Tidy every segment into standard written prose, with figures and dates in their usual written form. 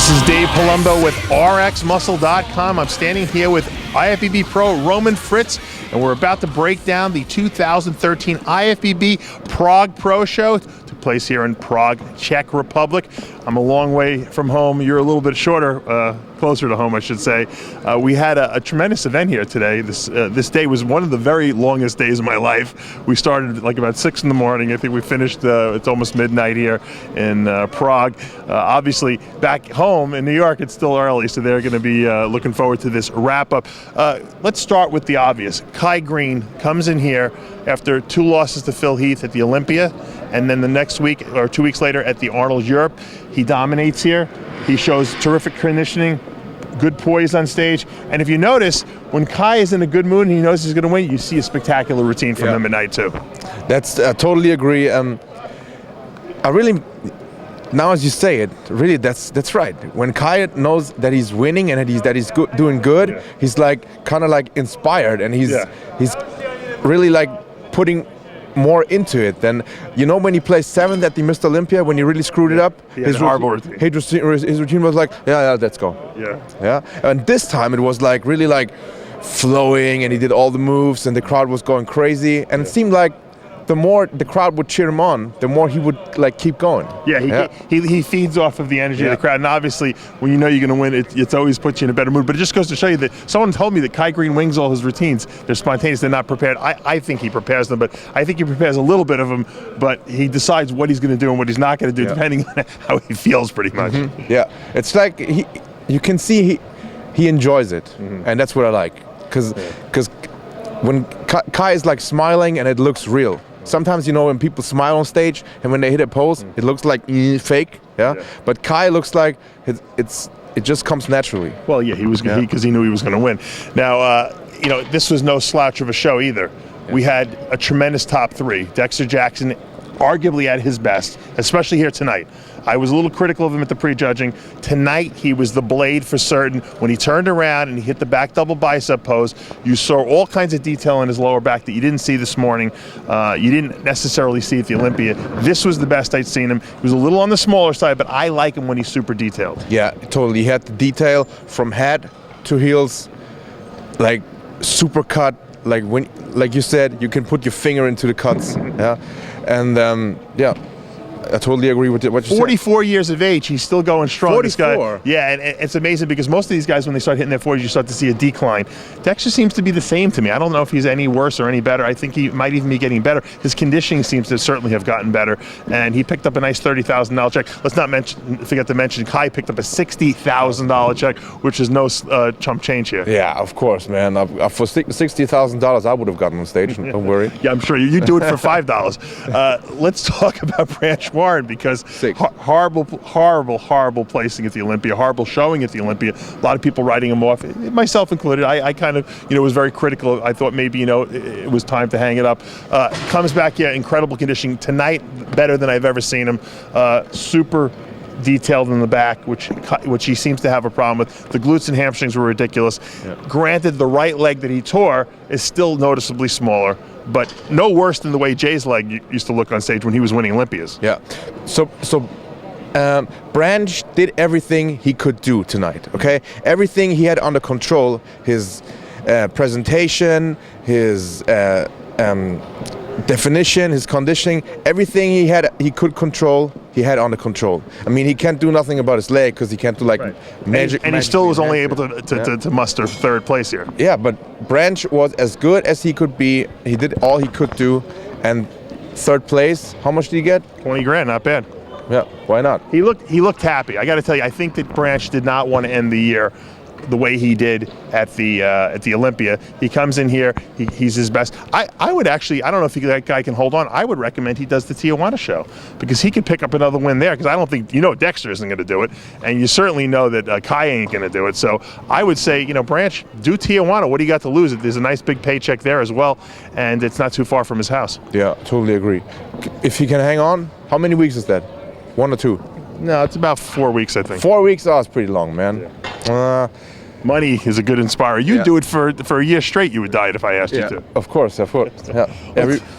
This is Dave Palumbo with RxMuscle.com. I'm standing here with IFBB Pro Roman Fritz, and we're about to break down the 2013 IFBB Prague Pro Show. Took place here in Prague, Czech Republic. I'm a long way from home. You're a little bit shorter, closer to home, I should say. We had a tremendous event here today. This day was one of the very longest days of my life. We started like about 6 in the morning. I think we finished, it's almost midnight here in Prague. Obviously, back home in New York, it's still early, so they're going to be looking forward to this wrap-up. Let's start with the obvious. Kai Green comes in here after 2 losses to Phil Heath at the Olympia, and then the next week, or 2 weeks later, at the Arnold Europe. He dominates here. He shows terrific conditioning, good poise on stage. And if you notice, when Kai is in a good mood and he knows he's going to win, you see a spectacular routine from him at night too. That's I totally agree. I really, now as you say it, really that's right. When Kai knows that he's winning and that he's doing good, he's like kind of like inspired, and he's really like putting more into it than, you know, when he placed 7th at the Mr. Olympia, when he really screwed it up. His routine was like, yeah, let's go. Yeah. And this time it was like really like flowing, and he did all the moves, and the crowd was going crazy, and it seemed like the more the crowd would cheer him on, the more he would like keep going. He feeds off of the energy of the crowd, and obviously when you know you're going to win, it always puts you in a better mood. But it just goes to show you that someone told me that Kai Green wings all his routines. They're spontaneous, they're not prepared. I think he prepares them, but I think he prepares a little bit of them, but he decides what he's going to do and what he's not going to do depending on how he feels, pretty much. Yeah, it's like you can see he enjoys it, and that's what I like, because when Kai is like smiling and it looks real. Sometimes, you know, when people smile on stage and when they hit a pose, it looks like fake, But Kai looks like it just comes naturally. Well, yeah, because he knew he was going to win. Now, you know, this was no slouch of a show either. We had a tremendous top 3. Dexter Jackson, arguably at his best, especially here tonight. I was a little critical of him at the prejudging. Tonight, he was the blade for certain. When he turned around and he hit the back double bicep pose, you saw all kinds of detail in his lower back that you didn't see this morning. You didn't necessarily see at the Olympia. This was the best I'd seen him. He was a little on the smaller side, but I like him when he's super detailed. Yeah, totally. He had the detail from head to heels, like super cut. Like you said, you can put your finger into the cuts. And I totally agree with what you said. 44 years of age, he's still going strong. 44? This guy, yeah, and it's amazing because most of these guys, when they start hitting their 40s, you start to see a decline. Dexter seems to be the same to me. I don't know if he's any worse or any better. I think he might even be getting better. His conditioning seems to certainly have gotten better, and he picked up a nice $30,000 check. Let's not forget to mention Kai picked up a $60,000 check, which is no chump change here. Yeah, of course, man. For $60,000, I would have gotten on stage. Don't worry. Yeah, I'm sure you do it for $5. Let's talk about Branch Warren, because horrible placing at the Olympia, horrible showing at the Olympia. A lot of people writing him off, myself included. I kind of, was very critical. I thought maybe, it was time to hang it up. Comes back, incredible conditioning. Tonight, better than I've ever seen him. Super detailed in the back, which he seems to have a problem with. The glutes and hamstrings were ridiculous. Granted, the right leg that he tore is still noticeably smaller, but no worse than the way Jay's leg used to look on stage when he was winning Olympias. Yeah. So Branch did everything he could do tonight, okay? Everything he had under control. His presentation, his definition, his conditioning, everything he could control, he had under control. I mean, he can't do nothing about his leg because he can't do magic. And he still was only able to muster 3rd place here. Yeah, but Branch was as good as he could be. He did all he could do, and 3rd place. How much did he get? 20 grand, not bad. Yeah, why not? He looked happy. I got to tell you, I think that Branch did not want to end the year the way he did at the Olympia. He comes in here, he's his best. I would actually, I don't know if that guy can hold on. I would recommend he does the Tijuana show, because he could pick up another win there, because I don't think, Dexter isn't going to do it, and you certainly know that Kai ain't going to do it. So I would say, Branch, do Tijuana. What do you got to lose? There's a nice big paycheck there as well, and it's not too far from his house. Yeah, totally agree. If he can hang on, how many weeks is that? 1 or 2? No, it's about 4 weeks, I think. 4 weeks? Oh, it's pretty long, man. Yeah. Money is a good inspirer. You'd do it for a year straight. You would diet if I asked you to. Of course. Yeah.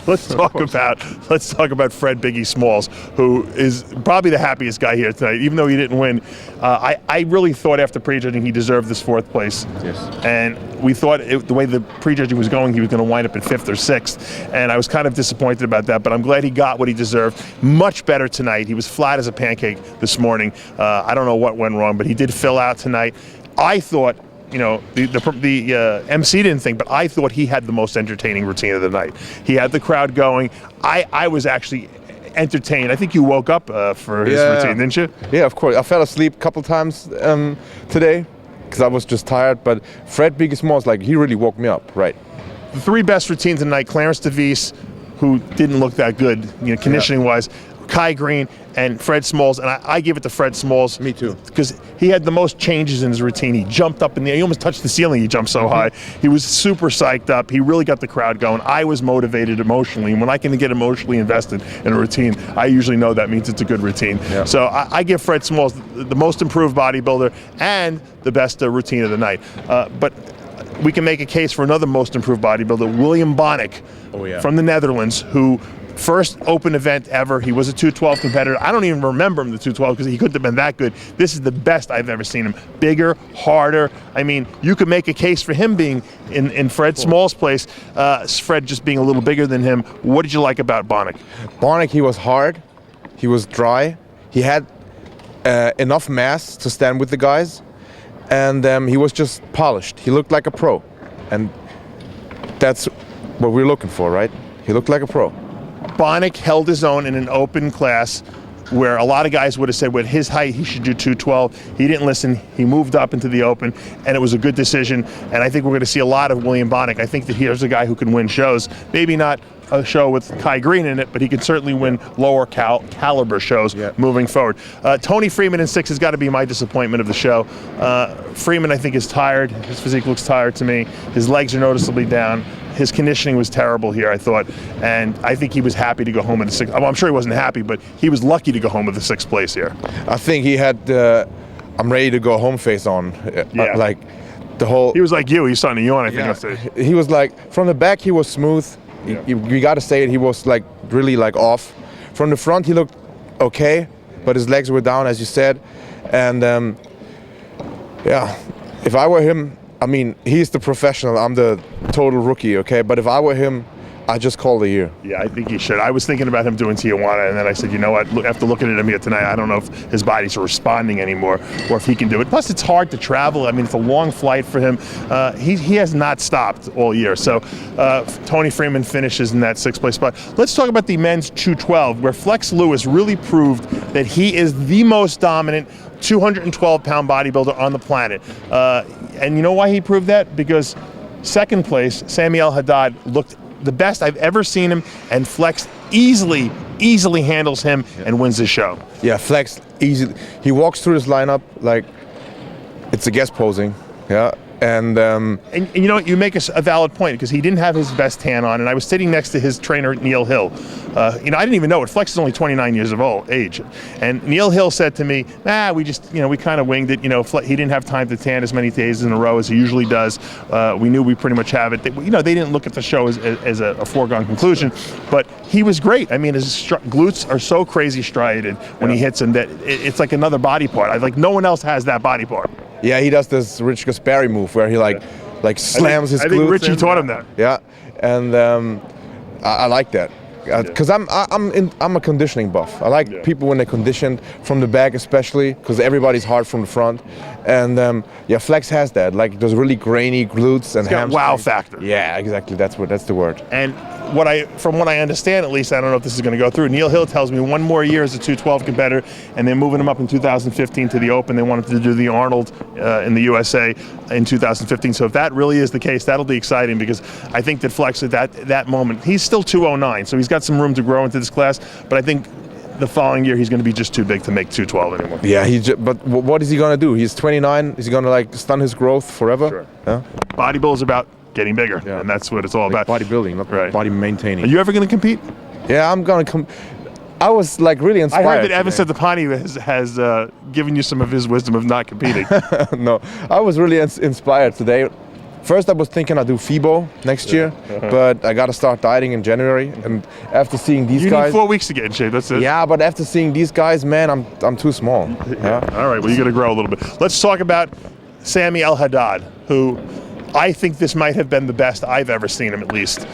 Let's talk about Fred Biggie Smalls, who is probably the happiest guy here tonight, even though he didn't win. I really thought after prejudging he deserved this 4th place. Yes. And we thought the way the prejudging was going, he was going to wind up in 5th or 6th. And I was kind of disappointed about that, but I'm glad he got what he deserved. Much better tonight. He was flat as a pancake this morning. I don't know what went wrong, but he did fill out tonight. I thought, the MC didn't think, but I thought he had the most entertaining routine of the night. He had the crowd going. I was actually entertained. I think you woke up for his routine, didn't you? Yeah, of course. I fell asleep a couple times today because I was just tired. But Fred Biggie Smalls, he really woke me up, right? The 3 best routines tonight: Clarence DeVries, who didn't look that good, conditioning-wise, Kai Green, and Fred Smalls, and I give it to Fred Smalls. Me too. Because he had the most changes in his routine. He jumped up in the air. He almost touched the ceiling. He jumped so high. He was super psyched up. He really got the crowd going. I was motivated emotionally, and when I can get emotionally invested in a routine, I usually know that means it's a good routine. Yeah. So I give Fred Smalls the most improved bodybuilder and the best routine of the night. But we can make a case for another most improved bodybuilder, William Bonnick, from the Netherlands, who first open event ever. He was a 212 competitor. I don't even remember him the 212 because he couldn't have been that good. This is the best I've ever seen him. Bigger, harder. I mean, you could make a case for him being in Fred Small's place. Fred just being a little bigger than him. What did you like about Bonnick? Bonnick, he was hard. He was dry. He had enough mass to stand with the guys. And he was just polished. He looked like a pro. And that's what we're looking for, right? He looked like a pro. Bonnick held his own in an open class where a lot of guys would have said with his height he should do 212. He didn't listen. He moved up into the open, and it was a good decision. And I think we're going to see a lot of William Bonnick. I think that here's a guy who can win shows. Maybe not a show with Kai Green in it, but he can certainly win lower caliber shows moving forward. Tony Freeman in 6 has got to be my disappointment of the show. Freeman, I think, is tired. His physique looks tired to me. His legs are noticeably down. His conditioning was terrible here, I thought, and I think he was happy to go home in the 6th. Well, I'm sure he wasn't happy, but he was lucky to go home with the 6th place here. I think he had I'm ready to go home face on. Like the whole. He was like you. He's starting to yawn, I think. He was like, from the back he was smooth. You got to say it. He was really off. From the front he looked okay, but his legs were down, as you said. And if I were him, I mean, he's the professional. I'm the total rookie, okay? But if I were him, I'd just call the year. Yeah, I think he should. I was thinking about him doing Tijuana, and then I said, you know what? After looking at him here tonight, I don't know if his body's responding anymore or if he can do it. Plus, it's hard to travel. I mean, it's a long flight for him. He has not stopped all year. So Tony Freeman finishes in that 6th place spot. Let's talk about the men's 212, where Flex Lewis really proved that he is the most dominant 212-pound bodybuilder on the planet. And you know why he proved that? Because 2nd place, Samuel Haddad, looked the best I've ever seen him, and Flex easily handles him and wins the show. Yeah, Flex easily. He walks through this lineup like it's a guest posing. Yeah. And you know what, you make a valid point, because he didn't have his best tan on, and I was sitting next to his trainer Neil Hill. I didn't even know it. Flex is only 29 years of age, and Neil Hill said to me, we just, we kind of winged it. He didn't have time to tan as many days in a row as he usually does. We knew we pretty much have it. They didn't look at the show as a foregone conclusion, but he was great. I mean, his glutes are so crazy striated when he hits them that it's like another body part. No one else has that body part. Yeah, he does this Rich Gaspari move where he slams his glutes. I think Richie taught him that. Yeah, and I like that because I'm a conditioning buff. I like people when they're conditioned from the back, especially because everybody's hard from the front. And Flex has that, those really grainy glutes and hamstrings. Wow factor. Yeah, exactly. That's the word. And from what I understand, at least, I don't know if this is going to go through. Neil Hill tells me one more year as a 212 competitor, and they're moving him up in 2015 to the Open. They want him to do the Arnold in the USA in 2015. So if that really is the case, that'll be exciting, because I think that Flex at that moment, he's still 209, so he's got some room to grow into this class. But I think the following year he's going to be just too big to make 212 anymore. Yeah, but what is he going to do? He's 29. Is he going to stun his growth forever? Sure. Yeah? Bodybuilding is about getting bigger, and that's what it's all about. Bodybuilding, not body maintaining. Are you ever going to compete? Yeah, I'm going to I was like really I inspired. heard that Evan today. Stepanini has given you some of his wisdom of not competing. No, I was really inspired today. First, I was thinking I'd do FIBO next year, but I got to start dieting in January. And after seeing these You guys, need 4 weeks to get in shape. That's it. yeah, but after seeing these guys, man, I'm too small. Yeah. All right. Well, you got to grow a little bit. Let's talk about Sami El Haddad, who I think this might have been the best I've ever seen him. At least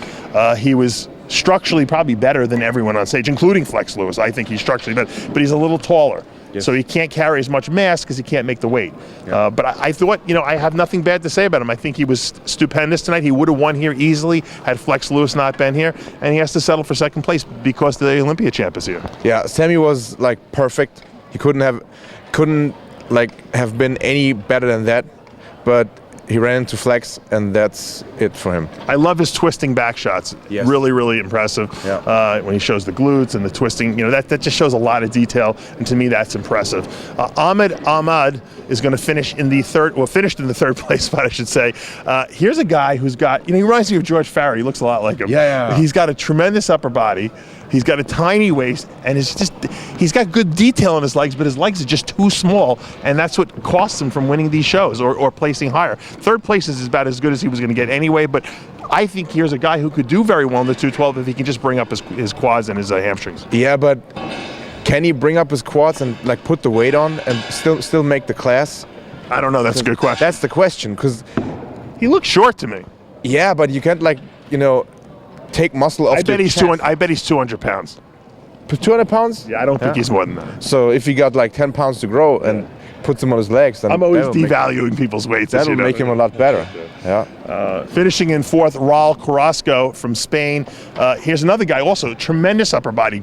he was structurally probably better than everyone on stage, including Flex Lewis. I think he's structurally better, but he's a little taller. Yes. So he can't carry as much mass because he can't make the weight. Yeah. But I thought, I have nothing bad to say about him. I think he was stupendous tonight. He would have won here easily had Flex Lewis not been here, and he has to settle for second place because the Olympia champ is here. Yeah, Sammy was like perfect. He couldn't have been any better than that, but he ran into Flex, and that's it for him. I love his twisting back shots. Yes. Really, really impressive. Yeah. When he shows the glutes and the twisting, that just shows a lot of detail, and to me, that's impressive. Ahmad is going to finish in the finished in the third place spot, I should say. Here's a guy who's got, he reminds me of George Farah. He looks a lot like him. Yeah. He's got a tremendous upper body. He's got a tiny waist, and he's got good detail in his legs, but his legs are just too small, and that's what costs him from winning these shows or placing higher. Third place is about as good as he was going to get anyway, but I think here's a guy who could do very well in the 212 if he can just bring up his quads and his hamstrings. Yeah, but can he bring up his quads and like put the weight on and still make the class? I don't know. That's a good question. That's the question, because He looks short to me. yeah, but you can't take muscle off. I bet he's 200 pounds. 200 pounds? Yeah, I don't think he's more than that. So if he got like 10 pounds to grow and puts them on his legs, then I'm always that'll devaluing people's weights. That'll make him a lot better. Yeah. Finishing in fourth, Raul Carrasco from Spain. Here's another guy, also tremendous upper body.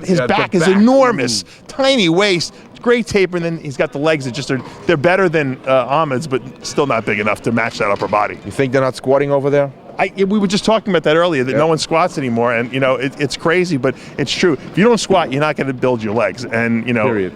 His back is enormous, tiny waist, great taper, and then he's got the legs that they're better than Ahmed's, but still not big enough to match that upper body. You think they're not squatting over there? We were just talking about that earlier, that no one squats anymore, and it's crazy, but it's true. If you don't squat, you're not going to build your legs, and Period.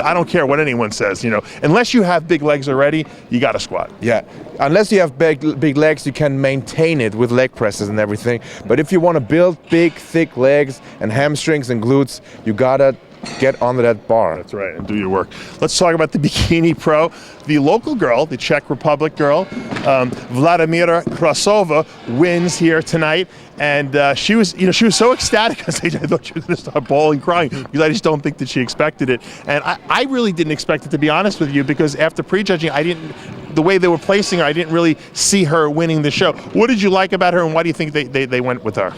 I don't care what anyone says. Unless you have big legs already, you got to squat. Yeah. Unless you have big legs, you can maintain it with leg presses and everything. But if you want to build big, thick legs and hamstrings and glutes, you gotta get onto that bar. That's right, and do your work. Let's talk about the bikini pro. The local girl, the Czech Republic girl, Vladimíra Krasova, wins here tonight, and she was so ecstatic on stage. I thought she was going to start bawling, crying, because I just don't think that she expected it. And I really didn't expect it, to be honest with you, because after prejudging, the way they were placing her, I didn't really see her winning the show. What did you like about her, and why do you think they went with her?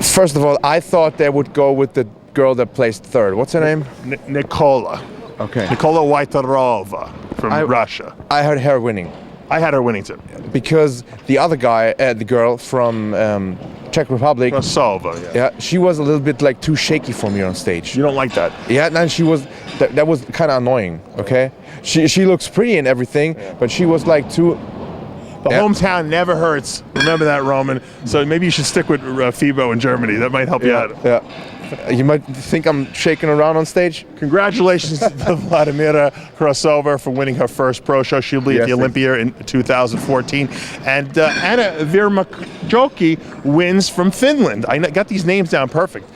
First of all, I thought they would go with the girl that placed third. What's her name? Nikola. Okay. Nikola Wajtarova from Russia. I had her winning. I had her winning too. Because the other guy, the girl from Czech Republic, Krasova, yeah, she was a little bit like too shaky for me on stage. You don't like that? Yeah, and she was. That was kind of annoying. Okay, she looks pretty and everything, but she was like too. The hometown never hurts. Remember that, Roman. So maybe you should stick with FIBO in Germany. That might help you out. Yeah. You might think I'm shaking around on stage. Congratulations to Vladimíra Krasova for winning her first pro show. She'll be at the Olympia in 2014. And Anna Virmajoki wins from Finland. I got these names down perfect.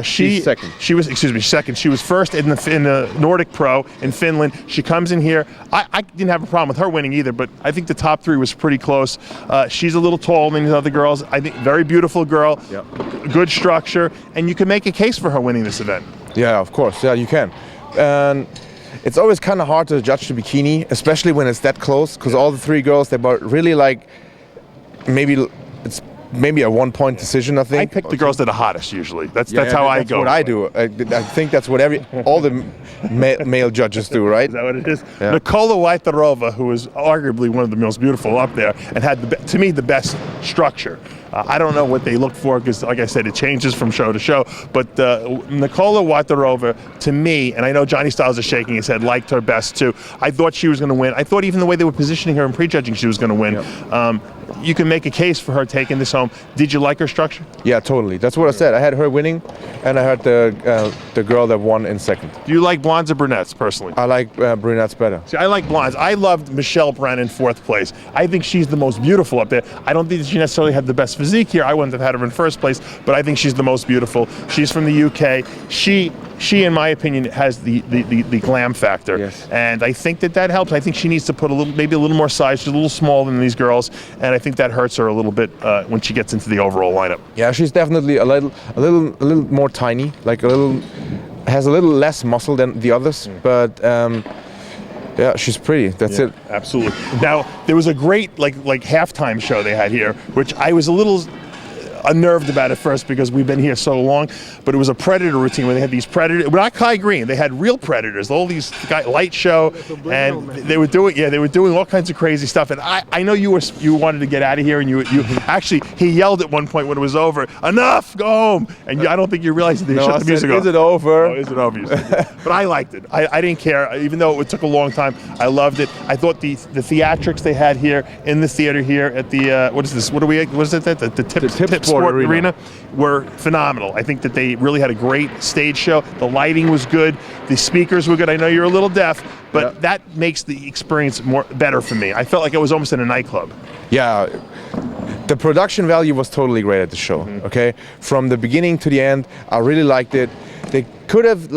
She's second. She was second. She was first in the Nordic Pro in Finland. She comes in here. I didn't have a problem with her winning either, but I think the top three was pretty close. She's a little taller than these other girls. I think very beautiful girl, good structure, and you can make a case for her winning this event. Yeah, of course. Yeah, you can. And it's always kind of hard to judge the bikini, especially when it's that close, because all the three girls, they were really like, maybe a 1-point decision, I think. I pick the girls that are hottest usually. That's how I go. That's what I do. I think that's what all the male judges do, right? Is that what it is? Yeah. Nikola Wajtarova, who is arguably one of the most beautiful up there, and had, to me, the best structure. I don't know what they looked for, because, like I said, it changes from show to show. But Nikola Wajtarova, to me, and I know Johnny Styles is shaking his head, liked her best too. I thought she was going to win. I thought even the way they were positioning her in prejudging, she was going to win. you can make a case for her taking this home. Did you like her structure? Yeah, totally. That's what I said. I had her winning, and I had the girl that won in second. Do you like blondes or brunettes, personally? I like brunettes better. See, I like blondes. I loved Michelle Brennan, fourth place. I think she's the most beautiful up there. I don't think that she necessarily had the best physique here. I wouldn't have had her in first place, but I think she's the most beautiful. She's from the UK. She, in my opinion, has the glam factor, yes. And I think that helps. I think she needs to put maybe a little more size. She's a little smaller than these girls, and I think that hurts her a little bit when she gets into the overall lineup. Yeah, she's definitely a little more tiny, like has a little less muscle than the others, but yeah, she's pretty. That's it. Absolutely. Now there was a great like halftime show they had here, which I was a little unnerved about at first because we've been here so long, but it was a predator routine where they had these predators, not Kai Green, they had real predators, all these light show, and they were doing all kinds of crazy stuff. And I know you wanted to get out of here, and you actually, he yelled at one point when it was over, enough, go home. And I don't think you realized that they shut the music off. Is it over? Oh, is it over? But I liked it. I didn't care, even though it took a long time. I loved it. I thought the theatrics they had here in the theater here at the what is this? What is it? The Tip Sport Arena were phenomenal. I think that they really had a great stage show. The lighting was good. The speakers were good. I know you're a little deaf, but that makes the experience better for me. I felt like I was almost in a nightclub. Yeah. The production value was totally great at the show. Okay, from the beginning to the end, I really liked it. They could have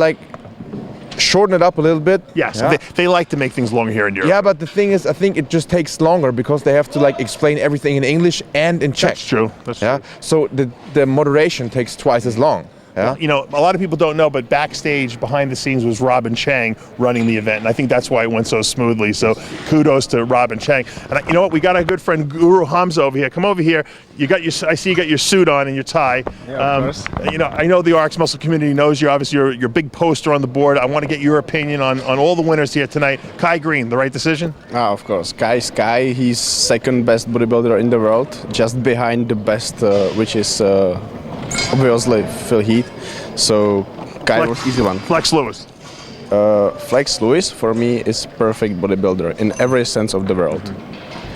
shorten it up a little bit. Yes, yeah. They like to make things longer here in Europe. Yeah, but the thing is, I think it just takes longer because they have to explain everything in English and in Czech. That's true. That's true. So the moderation takes twice as long. Yeah. You know, a lot of people don't know, but backstage, behind the scenes, was Robin Chang running the event, and I think that's why it went so smoothly. So kudos to Robin Chang. And you know what? We got our good friend Guru Hamza over here. Come over here. I see you got your suit on and your tie. Yeah, of course. You know, I know the RX Muscle community knows you. Obviously, you're a big poster on the board. I want to get your opinion on all the winners here tonight. Kai Green, the right decision? Of course. Kai, he's second best bodybuilder in the world, just behind the best, which is obviously Phil Heath. So Kai was easy one. Flex Lewis. Flex Lewis for me is perfect bodybuilder in every sense of the word.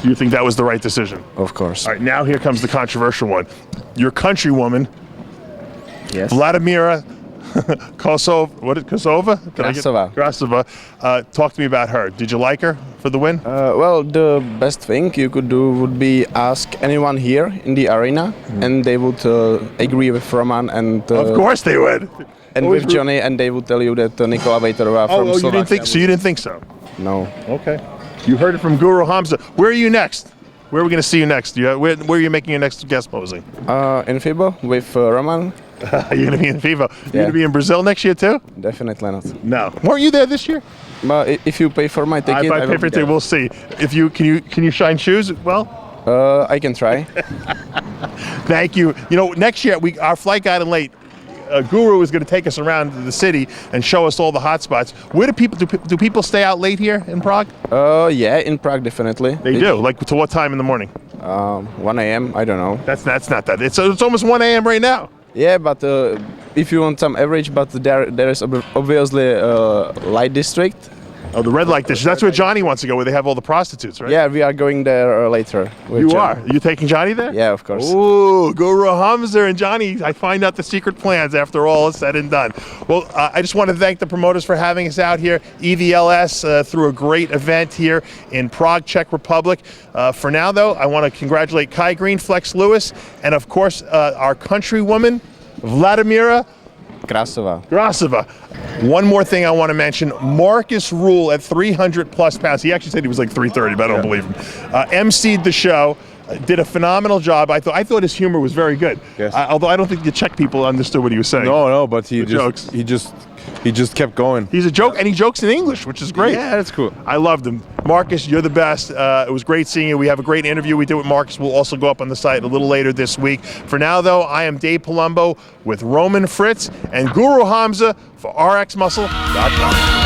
Do you think that was the right decision? Of course. All right, now here comes the controversial one. Your countrywoman, yes, Vladimira Kosova. What is Kosova? Grasova. Talk to me about her. Did you like her for the win? Well, the best thing you could do would be ask anyone here in the arena, and they would agree with Roman and. Of course they would. And with Johnny, and they would tell you that Nikola Vejterová from Slovakia. You didn't think so? You didn't think so? No. Okay. You heard it from Guru Hamza. Where are you next? Where are we going to see you next? Where are you making your next guest posing? In FIBO with Roman. You're going to be in FIBO. You're going to be in Brazil next year too? Definitely not. No. Weren't you there this year? But if you pay for my ticket, if I pay for your ticket, we'll see. If you can you shine shoes? Well, I can try. Thank you. You know, next year our flight got in late. Guru is going to take us around the city and show us all the hot spots. Where do people stay out late here in Prague? Yeah, in Prague definitely. They do. Like to what time in the morning? 1 a.m. I don't know. That's not that. It's almost 1 a.m. right now. Yeah, but if you want some average, but there is obviously light district. Oh, the red light district. That's where Johnny wants to go, where they have all the prostitutes, right? Yeah, we are going there later. You are? You taking Johnny there? Yeah, of course. Ooh, Guru Hamza and Johnny. I find out the secret plans after all is said and done. Well, I just want to thank the promoters for having us out here. EVLS through a great event here in Prague, Czech Republic. For now, though, I want to congratulate Kai Green, Flex Lewis, and of course, our countrywoman, Vladimira Grasova. One more thing I want to mention, Marcus Rule at 300 plus pounds. He actually said he was like 330, but I don't believe him. MC'd the show, did a phenomenal job. I thought his humor was very good. Yes. Although I don't think the Czech people understood what he was saying. No, but he just kept going. He's a joke, and he jokes in English, which is great. Yeah, that's cool. I loved him. Marcus, you're the best. It was great seeing you. We have a great interview we did with Marcus. We'll also go up on the site a little later this week. For now, though, I am Dave Palumbo with Roman Fritz and Guru Hamza for RxMuscle.com.